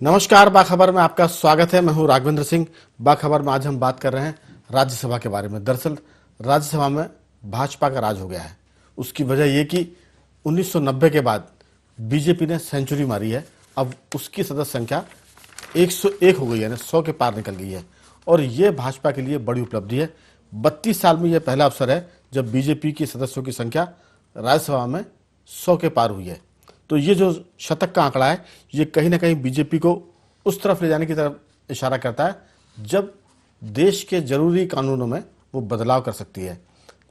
नमस्कार, बाखबर में आपका स्वागत है। मैं हूं राघवेंद्र सिंह। बाखबर में आज हम बात कर रहे हैं राज्यसभा के बारे में। दरअसल राज्यसभा में भाजपा का राज हो गया है। उसकी वजह यह कि 1990 के बाद बीजेपी ने सेंचुरी मारी है। अब उसकी सदस्य संख्या 101 हो गई है, यानी 100 के पार निकल गई है और ये भाजपा के लिए बड़ी उपलब्धि है। 32 साल में यह पहला अवसर है जब बीजेपी के सदस्यों की संख्या राज्यसभा में 100 के पार हुई है। तो ये जो शतक का आंकड़ा है, ये कहीं ना कहीं बीजेपी को उस तरफ ले जाने की तरफ इशारा करता है जब देश के जरूरी कानूनों में वो बदलाव कर सकती है।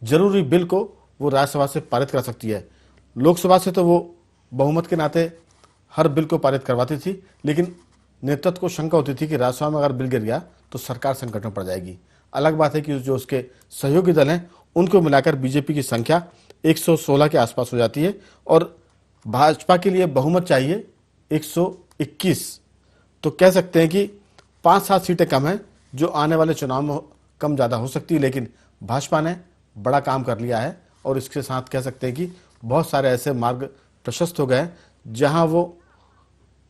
जरूरी बिल को वो राज्यसभा से पारित कर सकती है। लोकसभा से तो वो बहुमत के नाते हर बिल को पारित करवाती थी, लेकिन नेतृत्व को शंका होती थी कि राज्यसभा में अगर बिल गिर गया तो सरकार संकट में पड़ जाएगी। अलग बात है कि जो उसके सहयोगी दल हैं उनको मिलाकर बीजेपी की संख्या 116 के आसपास हो जाती है और भाजपा के लिए बहुमत चाहिए 121। तो कह सकते हैं कि 5-7 सीटें कम हैं जो आने वाले चुनाव में कम ज़्यादा हो सकती है, लेकिन भाजपा ने बड़ा काम कर लिया है और इसके साथ कह सकते हैं कि बहुत सारे ऐसे मार्ग प्रशस्त हो गए जहां वो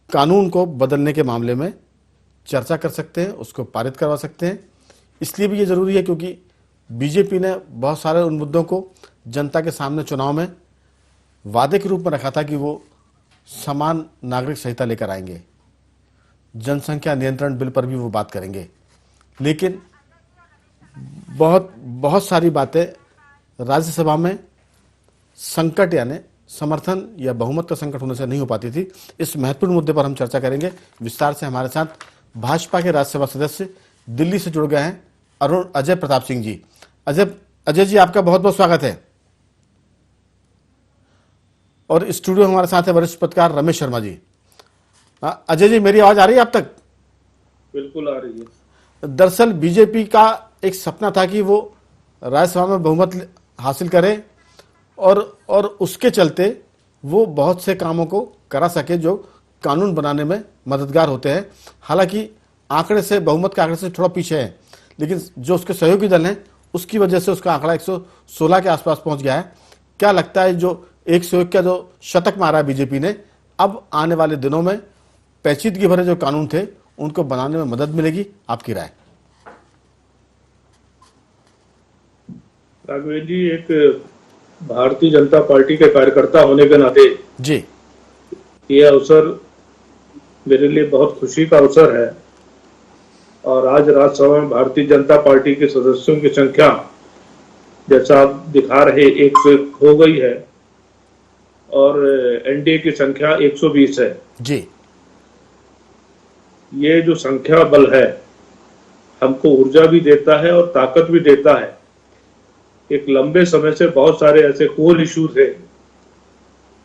कानून को बदलने के मामले में चर्चा कर सकते हैं, उसको पारित करवा सकते हैं। इसलिए भी ये ज़रूरी है क्योंकि बीजेपी ने बहुत सारे उन मुद्दों को जनता के सामने चुनाव में वादे के रूप में रखा था कि वो समान नागरिक संहिता लेकर आएंगे, जनसंख्या नियंत्रण बिल पर भी वो बात करेंगे, लेकिन बहुत सारी बातें राज्यसभा में संकट यानी समर्थन या बहुमत का संकट होने से नहीं हो पाती थी। इस महत्वपूर्ण मुद्दे पर हम चर्चा करेंगे विस्तार से। हमारे साथ भाजपा के राज्यसभा सदस्य दिल्ली से जुड़ गए हैं अजय प्रताप सिंह जी। अजय जी, आपका बहुत बहुत स्वागत है। और स्टूडियो हमारे साथ है वरिष्ठ पत्रकार रमेश शर्मा जी। अजय जी, मेरी आवाज आ रही है आप तक? बिल्कुल आ रही है। दरअसल बीजेपी का एक सपना था कि वो राज्यसभा में बहुमत हासिल करे और उसके चलते वो बहुत से कामों को करा सके जो कानून बनाने में मददगार होते हैं। हालांकि आंकड़े से, बहुमत के आंकड़े से थोड़ा पीछे है, लेकिन जो उसके सहयोगी दल हैं उसकी वजह से उसका आंकड़ा 116 के आसपास पहुंच गया है। क्या लगता है जो 101 का जो शतक मारा है बीजेपी ने, अब आने वाले दिनों में पेचीदगी भरे जो कानून थे उनको बनाने में मदद मिलेगी? आपकी राय? राघवेंद्र जी, एक भारतीय जनता पार्टी के कार्यकर्ता होने के नाते जी ये अवसर मेरे लिए बहुत खुशी का अवसर है। और आज राज्यसभा में भारतीय जनता पार्टी के सदस्यों की संख्या जैसा आप दिखा रहे 101 हो गई है और एनडीए की संख्या 120 है जी। ये जो संख्या बल है हमको ऊर्जा भी देता है और ताकत भी देता है। एक लंबे समय से बहुत सारे ऐसे कोर इशू थे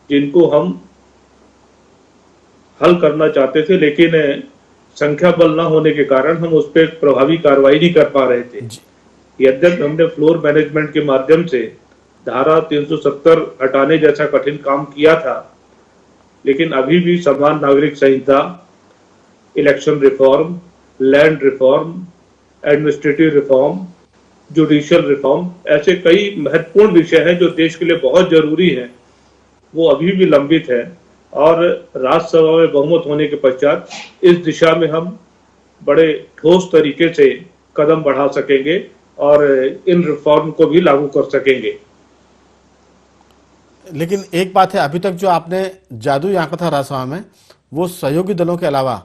जिनको हम हल करना चाहते थे, लेकिन संख्या बल ना होने के कारण हम उस पर प्रभावी कार्रवाई नहीं कर पा रहे थे। यद्यपि हमने फ्लोर मैनेजमेंट के माध्यम से धारा 370 हटाने जैसा कठिन काम किया था, लेकिन अभी भी समान नागरिक संहिता, election reform, land reform, administrative reform, judicial reform, ऐसे कई महत्वपूर्ण विषय हैं जो देश के लिए बहुत जरूरी हैं, वो अभी भी लंबित है। और राज्यसभा में बहुमत होने के पश्चात इस दिशा में हम बड़े ठोस तरीके से कदम बढ़ा सकेंगे और इन रिफॉर्म को भी लागू कर सकेंगे। लेकिन एक बात है, अभी तक जो आपने जादुई आंका था राज्यसभा में, वो सहयोगी दलों के अलावा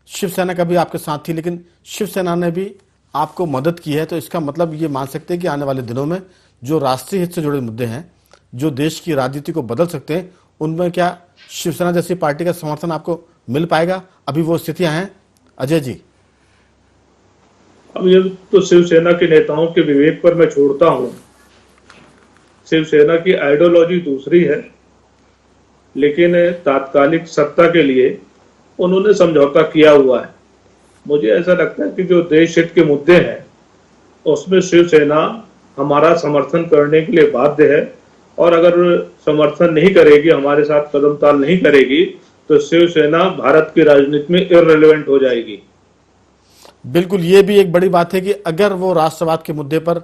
शिवसेना का भी आपके साथ थी, लेकिन शिवसेना ने भी आपको मदद की है। तो इसका मतलब ये मान सकते हैं कि आने वाले दिनों में जो राष्ट्रीय हित से जुड़े मुद्दे हैं जो देश की राजनीति को बदल सकते हैं, उनमें क्या शिवसेना जैसी पार्टी का समर्थन आपको मिल पाएगा? अभी वो स्थितियां हैं अजय जी? अब ये तो शिवसेना के नेताओं के विवेक पर मैं छोड़ता हूं। शिवसेना की आइडियोलॉजी दूसरी है, लेकिन तात्कालिक सत्ता के लिए उन्होंने समझौता किया हुआ है। मुझे ऐसा लगता है कि जो देश हित के मुद्दे हैं उसमें शिवसेना हमारा समर्थन करने के लिए बाध्य है, और अगर समर्थन नहीं करेगी, हमारे साथ कदम ताल नहीं करेगी, तो शिवसेना भारत की राजनीति में इररिलेवेंट हो जाएगी। बिल्कुल, ये भी एक बड़ी बात है कि अगर वो राष्ट्रवाद के मुद्दे पर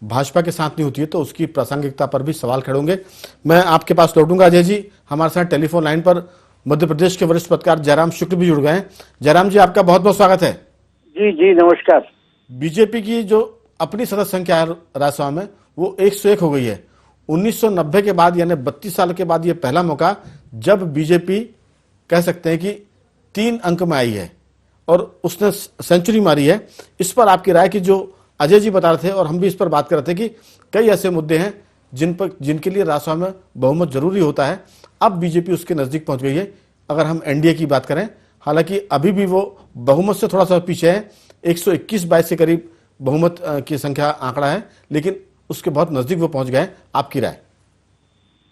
भाजपा के साथ नहीं होती है तो उसकी प्रासंगिकता पर भी सवाल खड़े होंगे। मैं आपके पास लौटूंगा अजय जी। हमारे साथ टेलीफोन लाइन पर मध्य प्रदेश के वरिष्ठ पत्रकार जयराम शुक्ल भी जुड़ गए हैं। जयराम जी, आपका बहुत बहुत स्वागत है। जी जी नमस्कार। बीजेपी की जो अपनी सदस्य संख्या है राज्यसभा में वो 101 हो गई है। 1990 के बाद यानी 32 साल के बाद ये पहला मौका जब बीजेपी कह सकते हैं कि 3 अंक में आई है और उसने सेंचुरी मारी है। इस पर आपकी राय की जो अजय जी बता रहे थे और हम भी इस पर बात कर रहे थे कि कई ऐसे मुद्दे हैं जिनके लिए राज्यसभा में बहुमत जरूरी होता है। अब बीजेपी उसके नजदीक पहुंच गई है। अगर हम एनडीए की बात करें, हालांकि अभी भी वो बहुमत से थोड़ा सा पीछे है, 121-22 के करीब बहुमत की संख्या आंकड़ा है, लेकिन उसके बहुत नजदीक वो पहुंच गए। आपकी राय?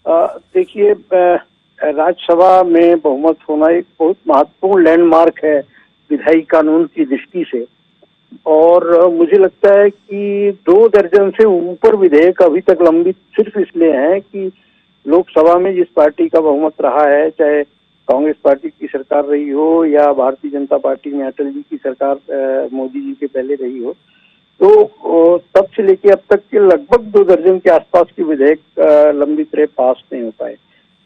देखिए, राज्यसभा में बहुमत होना एक बहुत महत्वपूर्ण लैंडमार्क है विधायी कानून की दृष्टि से, और मुझे लगता है कि 2 दर्जन से ऊपर विधेयक अभी तक लंबित सिर्फ इसलिए हैं कि लोकसभा में जिस पार्टी का बहुमत रहा है, चाहे कांग्रेस पार्टी की सरकार रही हो या भारतीय जनता पार्टी में अटल जी की सरकार मोदी जी के पहले रही हो, तो तब से लेके अब तक के लगभग 2 दर्जन के आसपास के विधेयक लंबित रहे, पास नहीं हो पाए।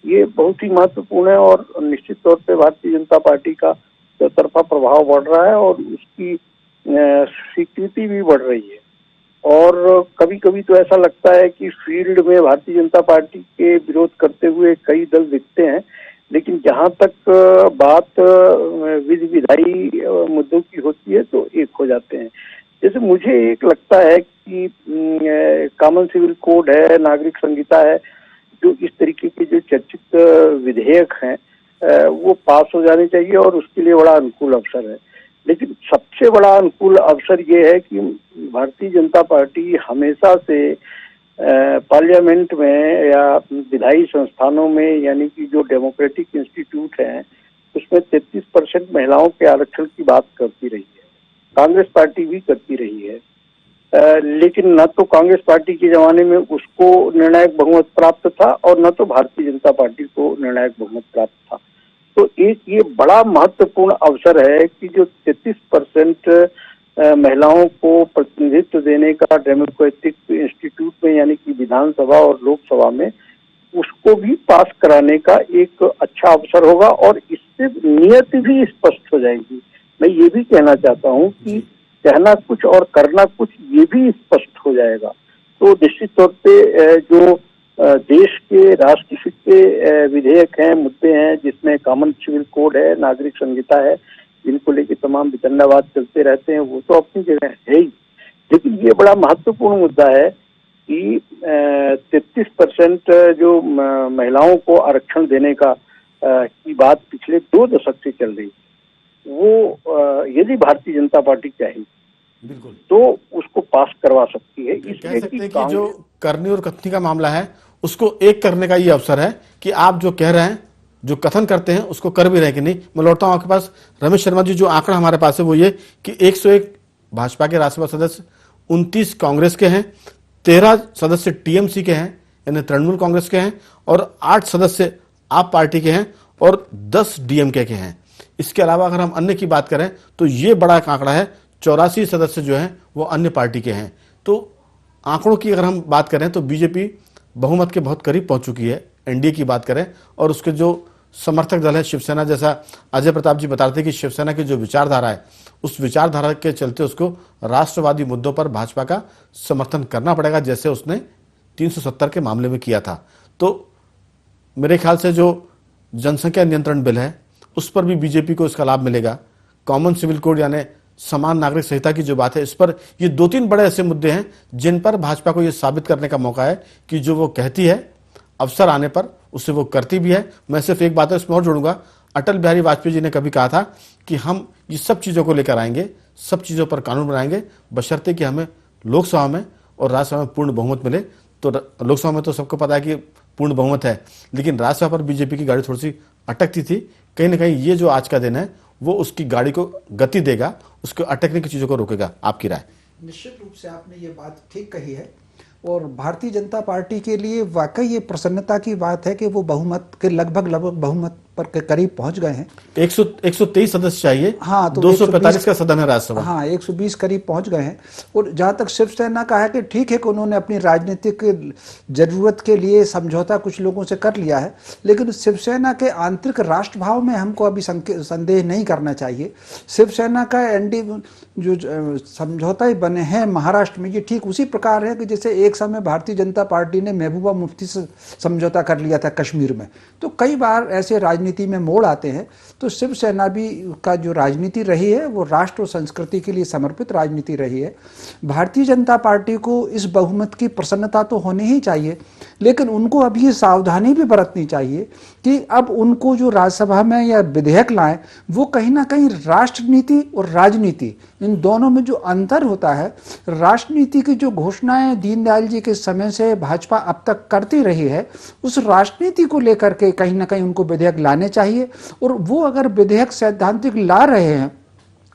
ये बहुत ही महत्वपूर्ण है और निश्चित तौर पे भारतीय जनता पार्टी का चौतरफा प्रभाव बढ़ रहा है और उसकी स्वीकृति भी बढ़ रही है। और कभी कभी तो ऐसा लगता है कि फील्ड में भारतीय जनता पार्टी के विरोध करते हुए कई दल दिखते हैं, लेकिन जहां तक बात विधायी मुद्दों की होती है तो एक हो जाते हैं। जैसे मुझे एक लगता है कि कॉमन सिविल कोड है, नागरिक संहिता है, जो इस तरीके के जो चर्चित विधेयक हैं वो पास हो जाने चाहिए और उसके लिए बड़ा अनुकूल अवसर है। लेकिन सबसे बड़ा अनुकूल अवसर ये है कि भारतीय जनता पार्टी हमेशा से पार्लियामेंट में या विधायी संस्थानों में, यानी कि जो डेमोक्रेटिक इंस्टीट्यूट हैं, उसमें 33% महिलाओं के आरक्षण की बात करती रही है। कांग्रेस पार्टी भी करती रही है, लेकिन न तो कांग्रेस पार्टी के जमाने में उसको निर्णायक बहुमत प्राप्त था और न तो भारतीय जनता पार्टी को निर्णायक बहुमत प्राप्त था। तो एक ये बड़ा महत्वपूर्ण अवसर है कि जो 33% महिलाओं को प्रतिनिधित्व देने का डेमोक्रेटिक इंस्टीट्यूट में, यानी कि विधानसभा और लोकसभा में, उसको भी पास कराने का एक अच्छा अवसर होगा और इससे नियत भी स्पष्ट हो जाएगी। मैं ये भी कहना चाहता हूँ कि कहना कुछ और करना कुछ, ये भी स्पष्ट हो जाएगा। तो निश्चित तौर पे जो देश के राष्ट्रहित के विधेयक हैं, मुद्दे हैं, जिसमें कॉमन सिविल कोड है, नागरिक संहिता है, जिनको लेके तमाम वितंडावाद चलते रहते हैं, वो तो अपनी जगह है ही, लेकिन ये बड़ा महत्वपूर्ण मुद्दा है कि 33% जो महिलाओं को आरक्षण देने का की बात पिछले 2 दशक से चल रही, वो यदि भारतीय जनता पार्टी चाहे बिल्कुल तो उसको पास करवा सकती है। कह सकते हैं कि जो करनी और कथनी का मामला है उसको एक करने का ये अवसर है कि आप जो कह रहे हैं, जो कथन करते हैं, उसको कर भी रहे कि नहीं। मैं लौटता हूं आपके पास। रमेश शर्मा जी, जो आंकड़ा हमारे पास है वो ये कि 101 भाजपा के राज्यसभा सदस्य, 29 कांग्रेस के हैं, 13 सदस्य टीएमसी के हैं यानी तृणमूल कांग्रेस के हैं, और 8 सदस्य आप पार्टी के हैं और 10 डीएमके के हैं। इसके अलावा अगर हम अन्य की बात करें तो ये बड़ा एक आंकड़ा है, 84 सदस्य जो हैं वो अन्य पार्टी के हैं। तो आंकड़ों की अगर हम बात करें तो बीजेपी बहुमत के बहुत करीब पहुंच चुकी है। एनडीए की बात करें और उसके जो समर्थक दल है शिवसेना, जैसा अजय प्रताप जी बताते कि शिवसेना की जो विचारधारा है, उस विचारधारा के चलते उसको राष्ट्रवादी मुद्दों पर भाजपा का समर्थन करना पड़ेगा, जैसे उसने 370 के मामले में किया था। तो मेरे ख्याल से जो जनसंख्या नियंत्रण बिल है उस पर भी बीजेपी को इसका लाभ मिलेगा। कॉमन सिविल कोड यानी समान नागरिक संहिता की जो बात है, इस पर ये 2-3 बड़े ऐसे मुद्दे हैं जिन पर भाजपा को ये साबित करने का मौका है कि जो वो कहती है अवसर आने पर उसे वो करती भी है। मैं सिर्फ एक बात है इसमें और जोड़ूंगा, अटल बिहारी वाजपेयी जी ने कभी कहा था कि हम ये सब चीज़ों को लेकर आएंगे, सब चीज़ों पर कानून बनाएंगे, बशर्ते कि हमें लोकसभा में और राज्यसभा में पूर्ण बहुमत मिले। तो लोकसभा में तो सबको पता है कि पूर्ण बहुमत है, लेकिन राज्यसभा पर बीजेपी की गाड़ी थोड़ी सी अटकती थी। कहीं ना कहीं ये जो आज का दिन है वो उसकी गाड़ी को गति देगा, उसको अटकने की चीज़ों को रोकेगा। आपकी राय? निश्चित रूप से आपने ये बात ठीक कही है और भारतीय जनता पार्टी के लिए वाकई ये प्रसन्नता की बात है कि वो बहुमत के लगभग बहुमत पर के करीब पहुंच गए हैं। 123 सदस्य चाहिए। हाँ, तो 245 का सदन है राज्यसभा। हाँ, 120 करीब पहुंच गए हैं। और जहाँ तक शिवसेना का है कि ठीक है कि उन्होंने अपनी राजनीतिक जरूरत के लिए समझौता कुछ लोगों से कर लिया है, लेकिन शिवसेना के आंतरिक राष्ट्रभाव में हमको अभी संदेह नहीं करना चाहिए। शिवसेना का एनडी जो समझौता बने हैं महाराष्ट्र में, ये ठीक उसी प्रकार है कि जैसे एक समय भारतीय जनता पार्टी ने महबूबा मुफ्ती से समझौता कर लिया था कश्मीर में। तो कई बार ऐसे राजनीति में मोड़ आते हैं। तो शिवसेना भी का जो राजनीति रही है वो राष्ट्र और संस्कृति के लिए समर्पित राजनीति रही है। भारतीय जनता पार्टी को इस बहुमत की प्रसन्नता तो होनी ही चाहिए, लेकिन उनको अब ये सावधानी भी बरतनी चाहिए कि अब उनको जो राज्यसभा में या विधेयक लाएं वो कहीं ना कहीं राष्ट्रनीति और राजनीति इन दोनों में जो अंतर होता है, राष्ट्रनीति की जो घोषणाएं दीनदयाल जी के समय से भाजपा अब तक करती रही है, उस राजनीति को लेकर के कहीं ना कहीं उनको विधेयक लाने चाहिए। और वो अगर विधेयक सैद्धांतिक ला रहे हैं,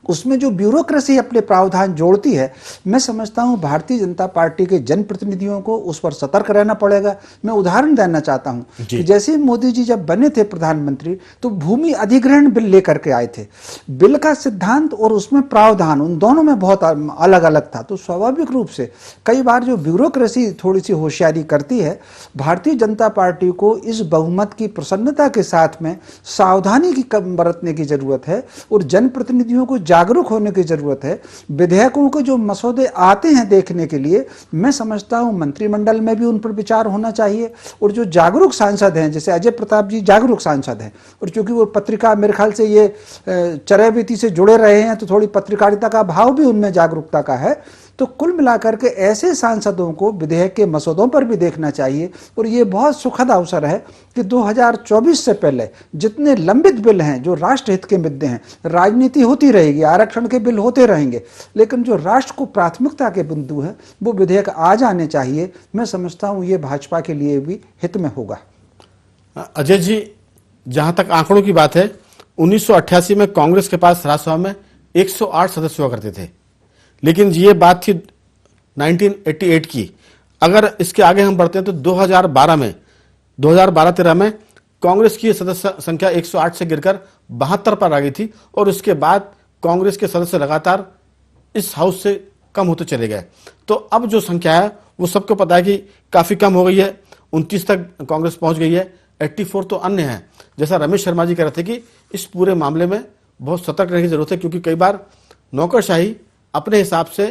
उसमें जो ब्यूरोक्रेसी अपने प्रावधान जोड़ती है, मैं समझता हूं भारतीय जनता पार्टी के जनप्रतिनिधियों को उस पर सतर्क रहना पड़ेगा। मैं उदाहरण देना चाहता हूं कि जैसे मोदी जी जब बने थे प्रधानमंत्री तो भूमि अधिग्रहण बिल लेकर के आए थे। बिल का सिद्धांत और उसमें प्रावधान उन दोनों में बहुत अलग अलग था। तो स्वाभाविक रूप से कई बार जो ब्यूरोक्रेसी थोड़ी सी होशियारी करती है, भारतीय जनता पार्टी को इस बहुमत की प्रसन्नता के साथ में सावधानी की बरतने की जरूरत है और जनप्रतिनिधियों को जागरूक होने की जरूरत है। विधेयकों के जो मसौदे आते हैं देखने के लिए, मैं समझता हूं मंत्रिमंडल में भी उन पर विचार होना चाहिए। और जो जागरूक सांसद हैं, जैसे अजय प्रताप जी जागरूक सांसद हैं, और चूंकि वो पत्रिका मेरे ख्याल से ये चरैवेती से जुड़े रहे हैं तो थोड़ी पत्रकारिता का भाव भी उनमें जागरूकता का है। तो कुल मिलाकर के ऐसे सांसदों को विधेयक के मसौदों पर भी देखना चाहिए। और ये बहुत सुखद अवसर है कि 2024 से पहले जितने लंबित बिल हैं जो राष्ट्रहित के मुद्दे हैं, राजनीति होती रहेगी, आरक्षण के बिल होते रहेंगे, लेकिन जो राष्ट्र को प्राथमिकता के बिंदु हैं वो विधेयक आ जाने चाहिए। मैं समझता हूँ ये भाजपा के लिए भी हित में होगा। अजय जी, जहां तक आंकड़ों की बात है, 1988 में कांग्रेस के पास राज्यसभा में 108 सदस्य हुआ करते थे, लेकिन ये बात थी 1988 की। अगर इसके आगे हम बढ़ते हैं तो 2012-13 में कांग्रेस की सदस्य संख्या 108 से गिरकर 72 पर आ गई थी, और उसके बाद कांग्रेस के सदस्य लगातार इस हाउस से कम होते चले गए। तो अब जो संख्या है वो सबको पता है कि काफी कम हो गई है, 29 तक कांग्रेस पहुंच गई है, 84 तो अन्य है। जैसा रमेश शर्मा जी कह रहे थे कि इस पूरे मामले में बहुत सतर्क रहने की जरूरत है, क्योंकि कई बार नौकरशाही अपने हिसाब से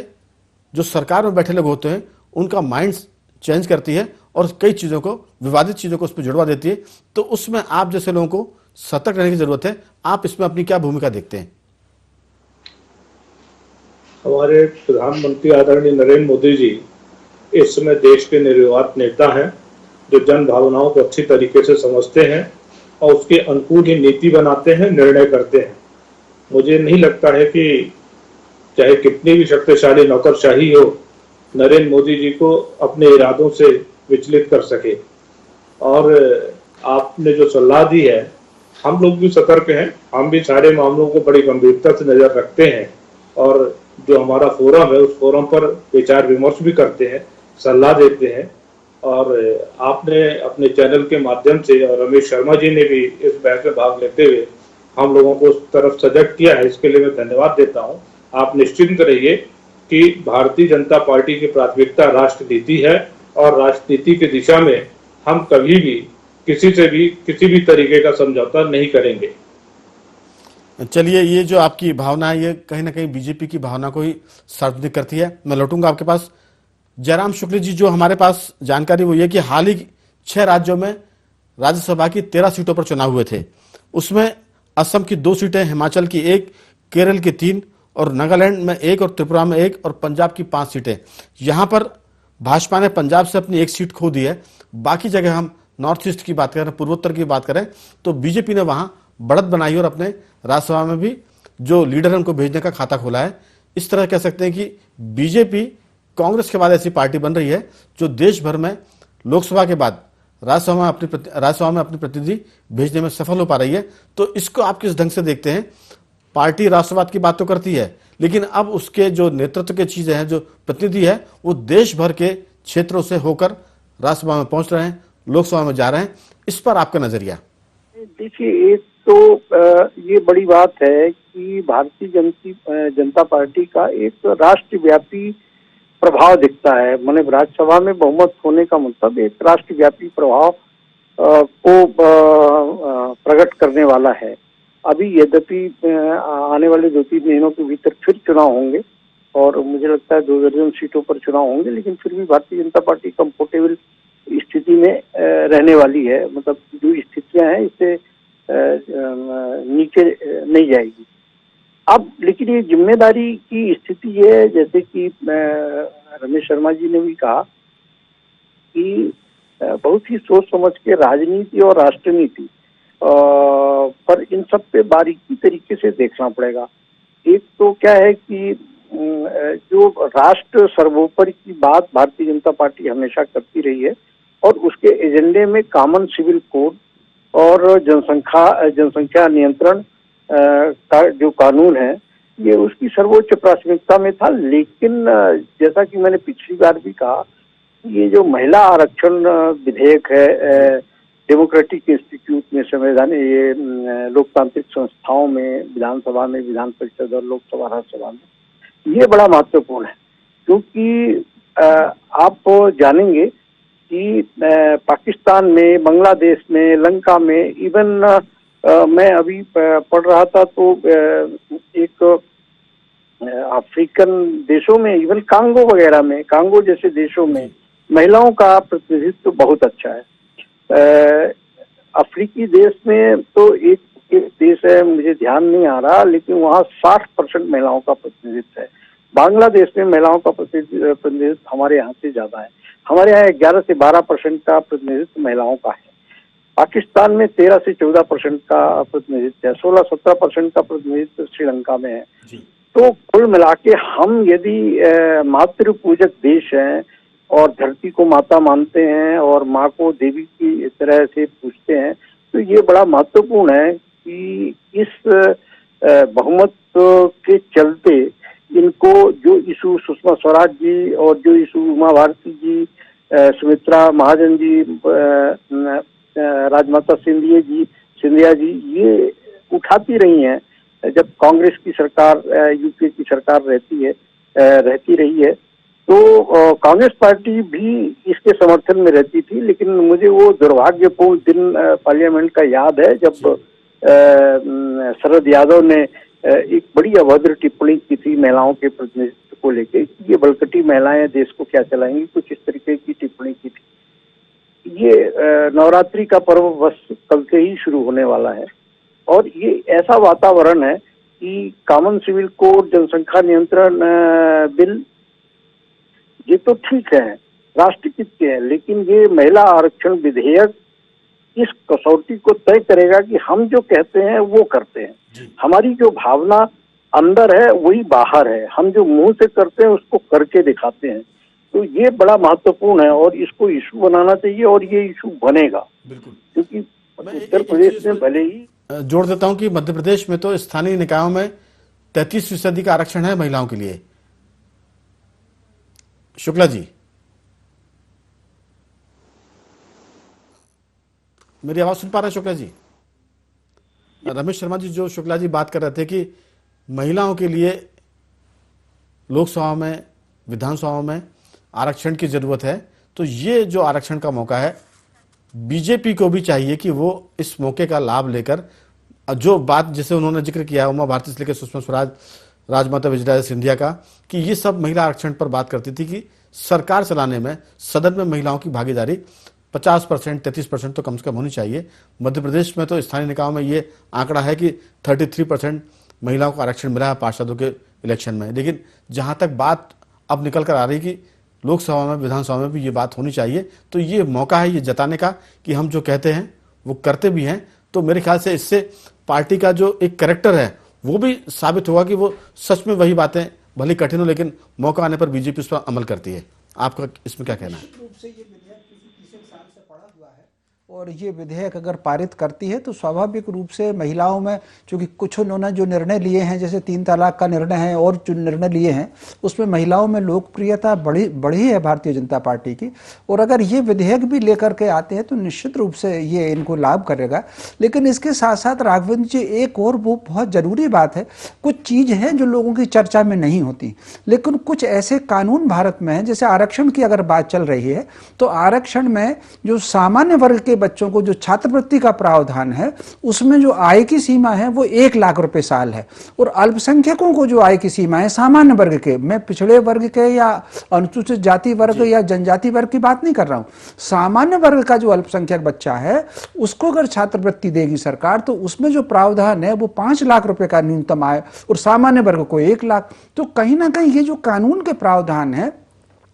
जो सरकार में बैठे लोग होते हैं उनका माइंड चेंज करती है और कई चीज़ों को, विवादित चीज़ों को उस पर जुड़वा देती है। तो उसमें आप जैसे लोगों को सतर्क रहने की जरूरत है। आप इसमें अपनी क्या भूमिका देखते हैं? हमारे प्रधानमंत्री आदरणीय नरेंद्र मोदी जी इस समय देश के निर्विवाद नेता हैं, जो जन भावनाओं को अच्छी तरीके से समझते हैं और उसके अनुकूल ही नीति बनाते हैं, निर्णय करते हैं। मुझे नहीं लगता है कि चाहे कितनी भी शक्तिशाली नौकरशाही हो, नरेंद्र मोदी जी को अपने इरादों से विचलित कर सके। और आपने जो सलाह दी है, हम लोग भी सतर्क हैं, हम भी सारे मामलों को बड़ी गंभीरता से नजर रखते हैं और जो हमारा फोरम है उस फोरम पर विचार विमर्श भी करते हैं, सलाह देते हैं। और आपने अपने चैनल के माध्यम से और रमेश शर्मा जी ने भी इस बहस में भाग लेते हुए हम लोगों को उस तरफ सजग किया है, इसके लिए मैं धन्यवाद देता हूं। आप निश्चिंत रहिए कि भारतीय जनता पार्टी की प्राथमिकता राष्ट्रनीति है और राष्ट्रनीति की दिशा में हम कभी भी किसी भी तरीके का समझौता नहीं करेंगे। चलिए, ये जो आपकी भावना है ये कहीं ना कहीं बीजेपी की भावना को ही सार्वजनिक करती है। मैं लौटूंगा आपके पास। जयराम शुक्ल जी, जो हमारे पास जानकारी वो ये कि हाल ही 6 राज्यों में राज्यसभा की 13 सीटों पर चुनाव हुए थे। उसमें असम की 2 सीटें, हिमाचल की 1, केरल की 3 और नागालैंड में 1 और त्रिपुरा में 1 और पंजाब की 5 सीटें। यहां पर भाजपा ने पंजाब से अपनी 1 सीट खो दी है। बाकी जगह हम नॉर्थ ईस्ट की बात करें, पूर्वोत्तर की बात करें तो बीजेपी ने वहां बढ़त बनाई और अपने राज्यसभा में भी जो लीडर है उनको भेजने का खाता खोला है। इस तरह कह सकते हैं कि बीजेपी कांग्रेस के बाद ऐसी पार्टी बन रही है जो देश भर में लोकसभा के बाद राज्यसभा में अपने प्रतिनिधि भेजने में सफल हो पा रही है। तो इसको आप किस ढंग से देखते हैं? पार्टी राष्ट्रवाद की बात तो करती है, लेकिन अब उसके जो नेतृत्व के चीजें हैं, जो प्रतिनिधि है, वो देश भर के क्षेत्रों से होकर राज्यसभा में पहुंच रहे हैं, लोकसभा में जा रहे हैं। इस पर आपका नजरिया? देखिए, एक तो ये बड़ी बात है कि भारतीय जनता पार्टी का एक राष्ट्रव्यापी प्रभाव दिखता है। माने राज्यसभा में बहुमत होने का मतलब एक राष्ट्रव्यापी प्रभाव को प्रकट करने वाला है। अभी यद्यपि आने वाले 2-3 महीनों के भीतर फिर चुनाव होंगे और मुझे लगता है 2 दर्जन सीटों पर चुनाव होंगे, लेकिन फिर भी भारतीय जनता पार्टी कंफर्टेबल स्थिति में रहने वाली है। मतलब जो स्थितियां हैं इससे नीचे नहीं जाएगी। अब लेकिन ये जिम्मेदारी की स्थिति ये है, जैसे कि रमेश शर्मा जी ने भी कहा कि बहुत ही सोच समझ के राजनीति और राष्ट्रनीति पर इन सब पे बारीकी तरीके से देखना पड़ेगा। एक तो क्या है कि जो राष्ट्र सर्वोपरि की बात भारतीय जनता पार्टी हमेशा करती रही है और उसके एजेंडे में कॉमन सिविल कोड और जनसंख्या नियंत्रण का जो कानून है ये उसकी सर्वोच्च प्राथमिकता में था। लेकिन जैसा कि मैंने पिछली बार भी कहा, ये जो महिला आरक्षण विधेयक है डेमोक्रेटिक इंस्टीट्यूट में, संवैधानिक ये लोकतांत्रिक संस्थाओं में, विधानसभा में, विधान परिषद और लोकसभा राज्यसभा में, ये बड़ा महत्वपूर्ण है। क्योंकि आप जानेंगे कि पाकिस्तान में, बांग्लादेश में, लंका में, इवन मैं अभी पढ़ रहा था तो एक अफ्रीकन देशों में, इवन कांगो वगैरह में, कांगो जैसे देशों में महिलाओं का प्रतिनिधित्व बहुत अच्छा है। अफ्रीकी देश में तो एक देश है, मुझे ध्यान नहीं आ रहा, लेकिन वहाँ 60% महिलाओं का प्रतिनिधित्व है। बांग्लादेश में महिलाओं का प्रतिनिधित्व हमारे यहाँ से ज्यादा है। हमारे यहाँ 11 से 12% का प्रतिनिधित्व महिलाओं का है। पाकिस्तान में 13 से 14% का प्रतिनिधित्व है। 16-17% का प्रतिनिधित्व श्रीलंका में है। तो कुल मिला के हम यदि मातृ पूजक देश हैं और धरती को माता मानते हैं और माँ को देवी की तरह से पूजते हैं, तो ये बड़ा महत्वपूर्ण है कि इस बहुमत के चलते इनको जो इशू सुषमा स्वराज जी और जो इशू उमा भारती जी, सुमित्रा महाजन जी, राजमाता सिंधिया जी ये उठाती रही हैं जब कांग्रेस की सरकार, यूपीए की सरकार रहती रही है, तो कांग्रेस पार्टी भी इसके समर्थन में रहती थी। लेकिन मुझे वो दुर्भाग्यपूर्ण दिन पार्लियामेंट का याद है जब शरद यादव ने एक बड़ी अभद्र टिप्पणी की थी महिलाओं के प्रतिनिधित्व को लेके, ये बलकटी महिलाएं देश को क्या चलाएंगी, कुछ इस तरीके की टिप्पणी की थी। ये नवरात्रि का पर्व बस कल से ही शुरू होने वाला है और ये ऐसा वातावरण है कि कॉमन सिविल कोड, जनसंख्या नियंत्रण बिल, ये तो ठीक है, राष्ट्रहित के हैं, लेकिन ये महिला आरक्षण विधेयक इस कसौटी को तय करेगा कि हम जो कहते हैं वो करते हैं। हमारी जो भावना अंदर है वही बाहर है, हम जो मुंह से करते हैं उसको करके दिखाते हैं। तो ये बड़ा महत्वपूर्ण है और इसको इशू बनाना चाहिए और ये इशू बनेगा। बिल्कुल, क्योंकि उत्तर प्रदेश में भले ही जोड़ देता हूं कि मध्य प्रदेश में तो स्थानीय निकायों में 33% का आरक्षण है महिलाओं के लिए। शुक्ला जी, मेरी आवाज सुन पा रहे हैं शुक्ला जी? रमेश शर्मा जी, जो शुक्ला जी बात कर रहे थे कि महिलाओं के लिए लोकसभा में, विधानसभा में आरक्षण की जरूरत है, तो ये जो आरक्षण का मौका है बीजेपी को भी चाहिए कि वो इस मौके का लाभ लेकर, जो बात जैसे उन्होंने जिक्र किया उमा भारती से लेकर सुषमा स्वराज, राजमाता विजयराजे सिंधिया का, कि ये सब महिला आरक्षण पर बात करती थी कि सरकार चलाने में, सदन में महिलाओं की भागीदारी 50%, 33% तो कम से कम होनी चाहिए। मध्य प्रदेश में तो स्थानीय निकायों में ये आंकड़ा है कि 33% महिलाओं को आरक्षण मिला है पार्षदों के इलेक्शन में। लेकिन जहां तक बात अब निकल कर आ रही कि लोकसभा में, विधानसभा में भी ये बात होनी चाहिए, तो ये मौका है ये जताने का कि हम जो कहते हैं वो करते भी हैं। तो मेरे ख्याल से इससे पार्टी का जो एक कैरेक्टर है वो भी साबित होगा कि वो सच में वही बातें, भले कठिन हो लेकिन मौका आने पर बीजेपी उस पर अमल करती है। आपका इसमें क्या कहना है? रूप से ये विधेयक पिछले 3 साल से पड़ा हुआ है और ये विधेयक अगर पारित करती है तो स्वाभाविक रूप से महिलाओं में, चूंकि कुछ उन्होंने जो निर्णय लिए हैं जैसे 3 तलाक का निर्णय है और जो निर्णय लिए हैं उसमें महिलाओं में लोकप्रियता बढ़ी है भारतीय जनता पार्टी की। और अगर ये विधेयक भी लेकर के आते हैं तो निश्चित रूप से ये इनको लाभ करेगा। लेकिन इसके साथ साथ राघवेंद्र जी एक और वो बहुत ज़रूरी बात है, कुछ चीज़ हैं जो लोगों की चर्चा में नहीं होती, लेकिन कुछ ऐसे कानून भारत में हैं, जैसे आरक्षण की अगर बात चल रही है तो आरक्षण में जो सामान्य वर्ग के बच्चों को जो छात्रवृत्ति का प्रावधान है उसमें जो आय की सीमा है वो 1 लाख रुपए साल है। और अल्पसंख्यकों को जो आय की सीमा है सामान्य वर्ग के, मैं पिछड़े वर्ग के या अनुसूचित जाति वर्ग या जनजाति वर्ग की बात नहीं कर रहा हूं, सामान्य वर्ग का जो अल्पसंख्यक बच्चा है उसको अगर छात्रवृत्ति देगी सरकार तो उसमें जो प्रावधान है वो 5 लाख रुपए का न्यूनतम आय और सामान्य वर्ग को 1 लाख। तो कहीं ना कहीं ये जो कानून के प्रावधान है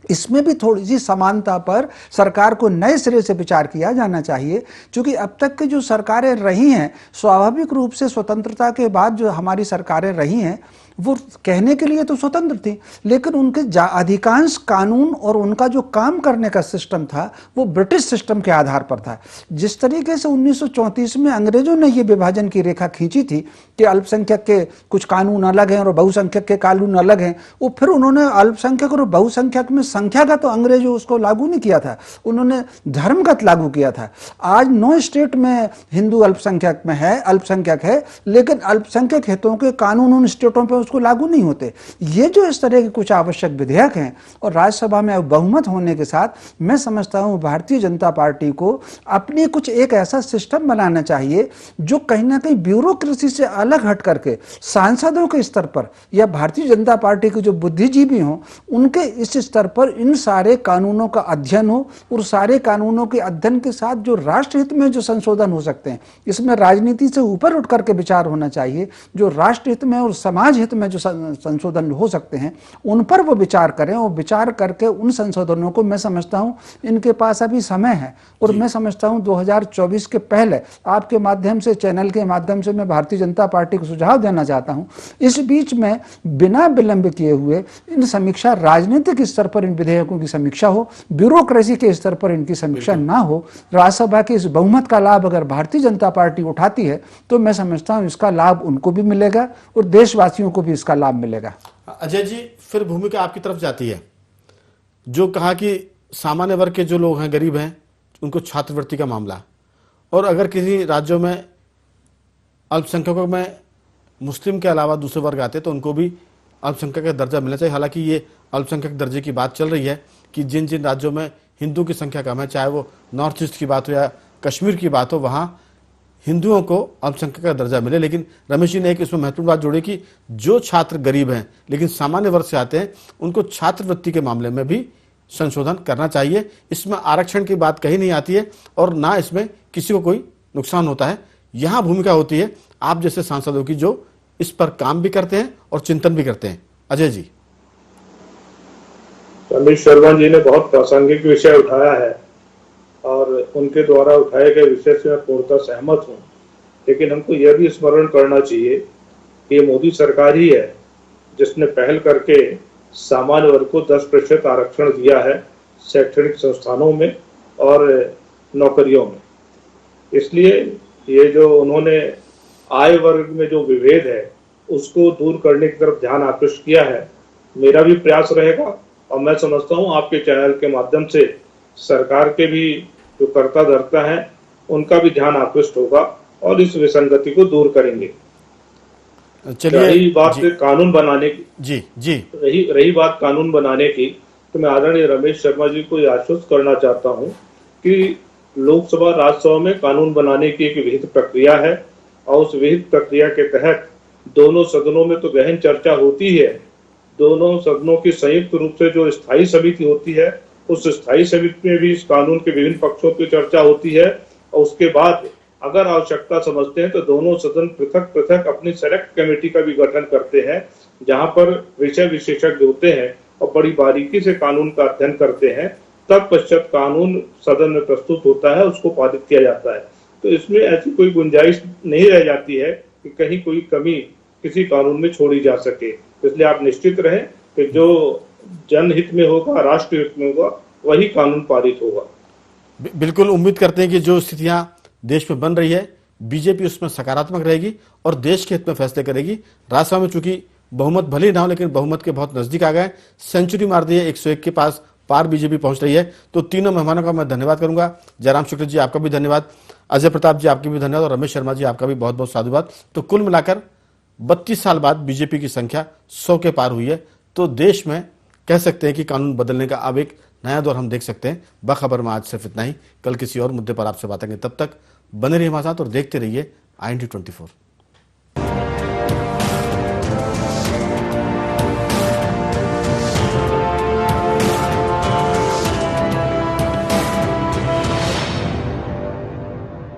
इसमें भी थोड़ी सी समानता पर सरकार को नए सिरे से विचार किया जाना चाहिए। क्योंकि अब तक की जो सरकारें रही हैं, स्वाभाविक रूप से स्वतंत्रता के बाद जो हमारी सरकारें रही हैं वो कहने के लिए तो स्वतंत्र थी, लेकिन उनके अधिकांश कानून और उनका जो काम करने का सिस्टम था वो ब्रिटिश सिस्टम के आधार पर था। जिस तरीके से 1934 में अंग्रेजों ने ये विभाजन की रेखा खींची थी कि अल्पसंख्यक के कुछ कानून अलग हैं और बहुसंख्यक के कानून अलग हैं, वो फिर उन्होंने अल्पसंख्यक और बहुसंख्यक में संख्यागत तो अंग्रेजों उसको लागू नहीं किया था, उन्होंने धर्मगत लागू किया था। आज 9 स्टेट में हिंदू अल्पसंख्यक में है, अल्पसंख्यक है, लेकिन अल्पसंख्यक हितों के कानून उन स्टेटों पर उसको लागू नहीं होते। ये जो इस तरह के कुछ आवश्यक विधेयक हैं और राज्यसभा में बहुमत होने के साथ मैं समझता हूं भारतीय जनता पार्टी को अपनी कुछ एक ऐसा सिस्टम बनाना चाहिए जो कहीं ना कहीं ब्यूरोक्रेसी से अलग हट करके सांसदों के स्तर पर या भारतीय जनता पार्टी के जो बुद्धिजीवी हों उनके इस स्तर पर इन सारे कानूनों का अध्ययन हो और सारे कानूनों के अध्ययन के साथ जो राष्ट्रहित में जो संशोधन हो सकते हैं, इसमें राजनीति से ऊपर उठ करके विचार होना चाहिए। जो राष्ट्रहित में और समाज हित में जो संशोधन हो सकते हैं उन पर वो विचार करें और विचार करके उन संशोधनों को, मैं समझता हूं इनके पास अभी समय है और मैं समझता हूं 2024 के पहले आपके माध्यम से, चैनल के माध्यम से मैं भारतीय जनता पार्टी को सुझाव देना चाहता हूं, इस बीच में बिना विलंब किए हुए इन समीक्षा, राजनीतिक स्तर पर इन विधेयकों की समीक्षा हो, ब्यूरोक्रेसी के स्तर पर इनकी समीक्षा ना हो। राज्यसभा के इस बहुमत का लाभ अगर भारतीय जनता पार्टी उठाती है तो मैं समझता हूं इसका लाभ उनको भी मिलेगा और देशवासियों को भी इसका लाभ मिलेगा। अजय जी, फिर भूमिका आपकी तरफ जाती है, जो कहा कि सामान्य वर्ग के जो लोग हैं, गरीब हैं, उनको छात्रवृत्ति का मामला, और अगर किसी राज्यों में अल्पसंख्यकों में मुस्लिम के अलावा दूसरे वर्ग आते तो उनको भी अल्पसंख्यक का दर्जा मिलना चाहिए। हालांकि ये अल्पसंख्यक दर्जे की बात चल रही है कि जिन जिन राज्यों में हिंदू की संख्या कम है, चाहे वो नॉर्थ ईस्ट की बात हो या कश्मीर की बात हो, वहाँ हिंदुओं को अल्पसंख्यक का दर्जा मिले। लेकिन रमेश जी ने एक इसमें महत्वपूर्ण बात जोड़ी कि जो छात्र गरीब हैं लेकिन सामान्य वर्ग से आते हैं उनको छात्रवृत्ति के मामले में भी संशोधन करना चाहिए। इसमें आरक्षण की बात कहीं नहीं आती है और ना इसमें किसी को कोई नुकसान होता है। यहाँ भूमिका होती है आप जैसे सांसदों की जो इस पर काम भी करते हैं और चिंतन भी करते हैं। अजय जी। रमेश शर्मा जी ने बहुत प्रासंगिक विषय उठाया है और उनके द्वारा उठाए गए विषय से मैं पूर्णतः सहमत हूँ, लेकिन हमको यह भी स्मरण करना चाहिए कि ये मोदी सरकार ही है जिसने पहल करके सामान्य वर्ग को 10% आरक्षण दिया है शैक्षणिक संस्थानों में और नौकरियों में। इसलिए ये जो उन्होंने आय वर्ग में जो विभेद है उसको दूर करने की तरफ ध्यान आकृष्ट किया है, मेरा भी प्रयास रहेगा और मैं समझता हूँ आपके चैनल के माध्यम से सरकार के भी जो कर्ता धर्ता हैं उनका भी ध्यान आकृष्ट होगा और इस विसंगति को दूर करेंगे। चलिए, रही बात कानून बनाने की, रही बात कानून बनाने की, तो मैं आदरणीय रमेश शर्मा जी को आश्वस्त करना चाहता हूं कि लोकसभा राज्यसभा में कानून बनाने की एक विहित प्रक्रिया है और उस विहित प्रक्रिया के तहत दोनों सदनों में तो गहन चर्चा होती है। दोनों सदनों की संयुक्त रूप से जो स्थायी समिति होती है उस स्थायी समिति में भी इस कानून के विभिन्न पक्षों की चर्चा होती है और उसके बाद अगर आवश्यकता समझते हैं तो दोनों सदन पृथक पृथक अपनी सेलेक्ट कमेटी का भी गठन करते हैं जहां पर विषय विशेषज्ञ होते हैं और बड़ी बारीकी से कानून का अध्ययन करते हैं। तब पश्चात कानून सदन में प्रस्तुत होता है, उसको पारित किया जाता है। तो इसमें ऐसी कोई गुंजाइश नहीं रह जाती है कि कहीं कोई कमी किसी कानून में छोड़ी जा सके। इसलिए आप निश्चित रहें कि जो जनहित में होगा, राष्ट्र हित में होगा, वही कानून पारित होगा। बिल्कुल उम्मीद करते हैं कि जो स्थितियां देश में बन रही है बीजेपी उसमें सकारात्मक रहेगी और देश के हित में फैसले करेगी। राज्यसभा में चूंकि बहुमत भले ही ना हो लेकिन बहुमत के बहुत नजदीक आ गए, सेंचुरी मार दी है, 101 के पास पार बीजेपी पहुंच रही है। तो तीनों मेहमानों का मैं धन्यवाद करूंगा। जयराम शुक्ल जी आपका भी धन्यवाद, अजय प्रताप जी आपका भी धन्यवाद और रमेश शर्मा जी आपका भी बहुत बहुत साधुवाद। तो कुल मिलाकर 32 साल बाद बीजेपी की संख्या 100 के पार हुई है। तो देश में कह सकते हैं कि कानून बदलने का अब एक नया दौर हम देख सकते हैं। बखबर में आज सिर्फ इतना ही, कल किसी और मुद्दे पर आपसे बातें करेंगे। तब तक बने रहिए हमारे साथ और देखते रहिए IND24।